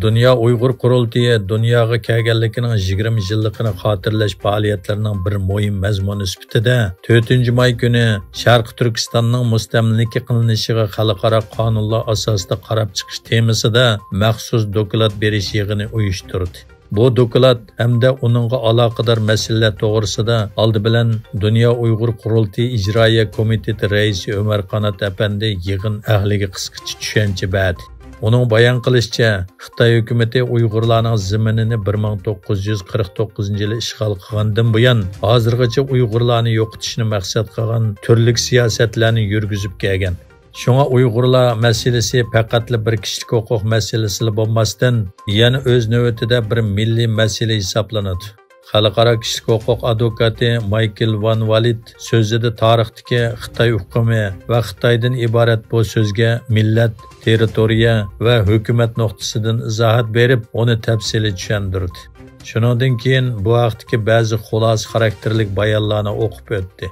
Dünya Uyghur Qurultayı dunyoga kelganligining 20 yilligini xotirlash faoliyatlarining bir muhim mazmuni sifatida 4-may kuni Sharq Turkistonning mustamlaka qilinishiga xalqaro qonunlar asosida qarab chiqish temasida maxsus doklad berish yig'ini uyushtirdi. Bu doklad hamda uningga aloqador masalalar to'g'risida oldi bilan Dunyo Uyg'ur Qurultayı ijroiya komiteti raisi Ömer Qanat apandi yig'in ahliga qisqacha tushuncha berdi. Onun bayan qilishicha, Xitoy hukumati Uyg'urlarning zaminini 1949 yili ishg'ol qilgandan buyon hozirgacha Uyg'urlarni yo'qotishni maqsad qilgan turli siyosatlarni yurgizib kelgan. Şuna Uyg'urlar masalasi faqatli bir kishilik huquq masalasi bo'lmasdan, yana o'z navbatida bir milliy masala hisoblanadi. Xalqaro kishilik huquq advokati Michael Van Valid so'zida tarixdagi Xitoy hukumi va Xitoydan iborat bu so'zga millat, territoriya va hukumat nuqtasidan izohat berib, uni tafsili tushuntirdi. Shundan keyin bu vaqtdagi ba'zi xulos xarakterlik bayonlarni o'qib o'tdi.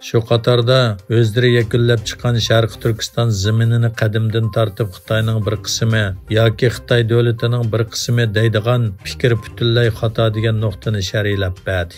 Shu qatorda o'zlari yakunlab chiqqan Sharq Turkiston zaminini qadimdan tortib Xitoyning bir qismi yoki Xitoy davlatining bir qismi deydigan fikr butunlay xato degan nuqtani sharhlab berdi.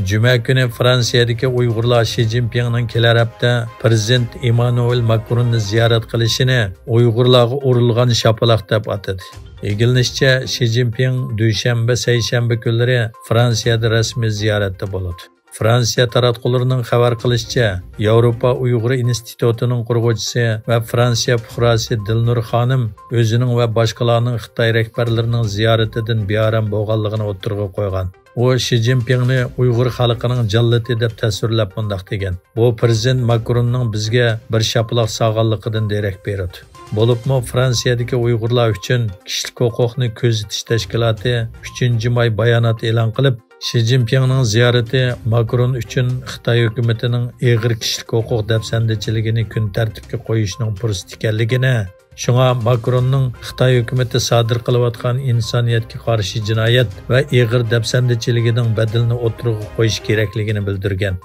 Juma kuni Fransiyadagi Uyg'urlar Xi Jinpingning kelar hafta prezident Emmanuel Macron'ni ziyorat qilishini Uyg'urlarga urilgan shapaloq deb atadi. Egilishicha Xi Jinping dushanba, seshanba kunlari Fransiyada rasmiy ziyoratda bo'ladi. Fransiya taratqullarining xabar qilishicha, Yevropa Uyg'ur institutining qurg'uvchisi va Fransiya fuqarosi Dilnur xonim o'zining va boshqalarning Xitoy rahbarlarining ziyoratidan bearam bo'lganligini o'tirg'a qo'ygan. U Xi Jinpingni Uyg'ur xalqining jallati deb tasvirlab mundaq degan. Bu prezident Macronning bizga bir shapaloq sog'anligidan derak beradi. Bo'libmi Fransiyadagi Uyg'urlar uchun kishilik huquqni ko'zitish tashkiloti 3-may bayonot e'lon qilib, Xi Jinpingning ziyorati Macron uchun Xitoy hukumatining og'ir kishilik huquq dafsandichiligini kun tartibga qo'yishning fursati ekanligini, shunga Macronning Xitoy hukumati sodir qilayotgan insoniyatga qarshi jinoyat va og'ir dafsandichiligining badalini o'tirg'a qo'yish kerakligini bildirgan.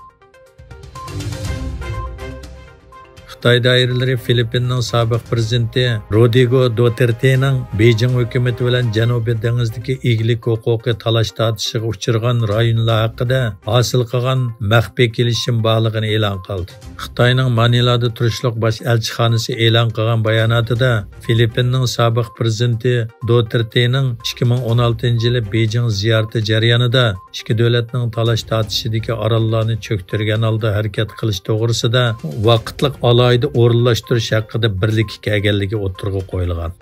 Xitoy doiralari Filippinning sobiq prezidenti Rodrigo Duterte'ning Beijing hukumati bilan Janubiy dengizdagi eglik huquqi talash tortishiga uchirgan rayonlar haqida hosil qilgan maxfiy kelishim borligini e'lon qildi. Xitoyning Manilada turishliq bosh elchixonasi e'lon qilgan bayonotida Filippinning sobiq prezidenti Duterte'ning 2016-yili Beijing ziyorati jarayonida ikki davlatning talash tortishidagi orollarni cho'ktirgan holda harakat qilish to'g'risida vaqtliq alayda o'rinlashtirish haqida birlik kelganligi o'tirg'a qo'yilgan.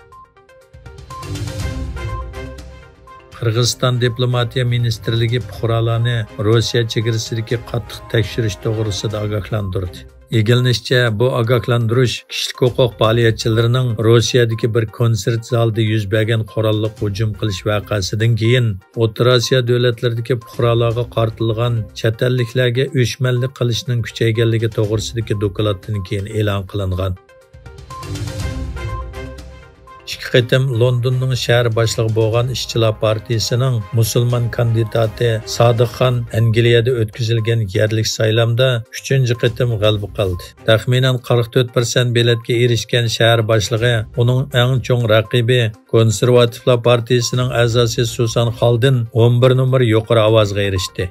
Qirg'iziston diplomatiya ministrligi fuqarolarni Rossiya chegarasidagi qattiq tekshirish to'g'risida ogohlantirdi. Egilishicha, bu ogohlantirish kishilik huquq faoliyatchilarining Rossiyadagi bir konsert zalida yuz bergan qurolli hujum qilish voqeasidan keyin O'rta Osiyo davlatlaridagi fuqarolarga qartilgan chet elliklarga o'chmanlik qilishning kuchayganligi to'g'risidagi dokladdan keyin e'lon qilingan. İki qitim Londonning shahar boshlig'i bo'lgan Ishchilar partiyasining musulmon kandidati Sodiqxon Angliyada o'tkazilgan yerlik saylamda 3-qitim g'alaba qildi. Taxminan 44% biletga erishgan shahar boshlig'i uning eng chong raqibi Konservativlar partiyasining a'zosi Susan Xaldin 11 nomer yuqori ovozga erishdi.